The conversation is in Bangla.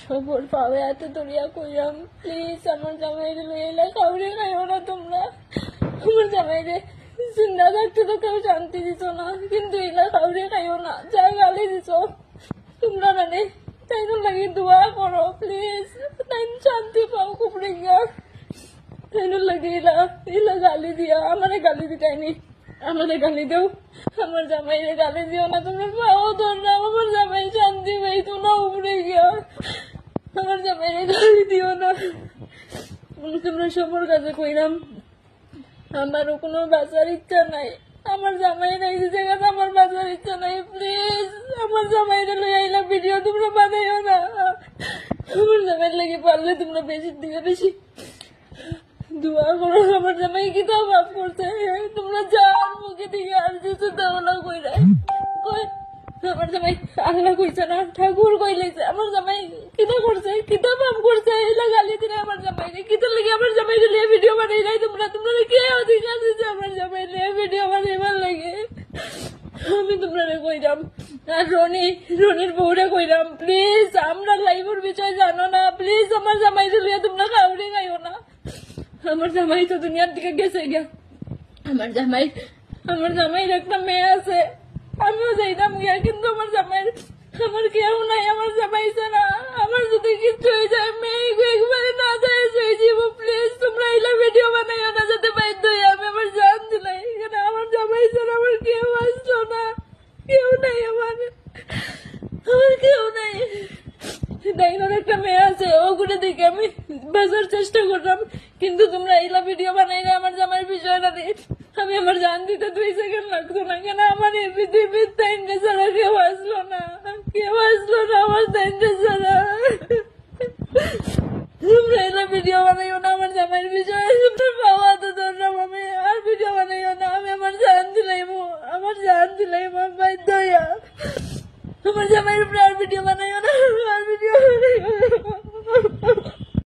সবর পাবে এত দরিয়া কইরাম প্লিজ আমার জামাইরে লইলা কাউরে খাইও না তোমরা। আমার জামাইরে জিন্দা থাকতে তো কেউ শান্তি দিত না, কিন্তু এলা কাউরে খাইও না, যা গালি দিছ তোমরা মানে তাই লাগি দোয়া করো প্লিজ, তাই শান্তি পাও খুব রেগা। তাই লাগে এলা এলা গালি দিয়া আমারে গালি দিতাইনি, আমারে গালি দেও, আমার জামাইরে গালি দিও না তোমরা, পাও ধরলাম আমার জামাই শান্তি পাইতো না উপরে গিয়া, আমার জামাইরে গালি দিও না। তোমরা সবার কাছে কইরাম আমারও কোনো বাঁচার ইচ্ছা নাই, আমার জামাই নাই যে জায়গাতে আমার বাঁচার ইচ্ছা নাই, প্লিজ আমার জামাইরে লই আইলা ভিডিও তোমরা বানাইও না। আমার জামাইয়ের লাগে পারলে তোমরা বেশি দিকে বেশি দোয়া করো। আমার জামাই কি তো মাফ করছে, তোমরা যার মুখে দিকে আর কিছু দাও না কইরা কই আমার জামাই আল্লাহ কইছে না ঠাকুর কইলেছে, আমার জামাই কিতা করছে কিতা পাপ করছে, এলা গালি দিলে আমার জামাইরে কিতা লাগে আমার জামাইরে লিয়ে ভিডিও বানাই নাই তোমরা, তোমরা কে অধিকার দিছে আমার জামাই লিয়ে ভিডিও বানাইবার লাগে। আমি তোমরা কইরাম আর রনির বউরে কইরাম প্লিজ আমরা লাইভের বিষয় জানো না, প্লিজ আমার জামাইরে লিয়ে তোমরা কাউরে গাইও না। আমার জামাই তো দুনিয়ার দিকে গেছে গিয়া, আমার জামাইয়ের একটা মেয়ে আছে, আমিও যাইতাম গিয়া, কিন্তু আমার জামাইয়ের আমার কেউ নাই, আমার জামাই ছাড়া। আমার যদি কিছু হয়ে যায় মেয়ে একবারে না যায় হয়ে যাব, প্লিজ তোমরা এলা ভিডিও বানাইও না যাতে বাধ্য হয়ে আমি আমার জান দিলাই, এখানে আমার জামাই ছাড়া আমার কেউ আসলো না, কেউ নাই আমার কেউ নাই। ডাইনোর একটা মেয়ে আছে, ওগুলো দেখে আমি বাঁচার চেষ্টা করলাম, কিন্তু তোমরা এইলা ভিডিও বানাই না আমার জামাইয়ের বিষয়টা দিয়ে আমি আমার জান দিতে 2 সেকেন্ড লাগতো না, কেন আমার এই পৃথিবীর তাইনটা ছাড়া কেউ আসলো না, আমার তাইনটা ছাড়া। তোমরা এলা ভিডিও বানাইও না আমার জামাইয়ের বিষয়ে, তোমরা পাওয়া তো ধরলাম, আমি আর ভিডিও বানাইও না, আমি আমার জান দিলাইমো আমার বাধ্য হইয়া। আমার জামাইয়ের উপরে আর ভিডিও বানাইও না, আর ভিডিও বানাইও না।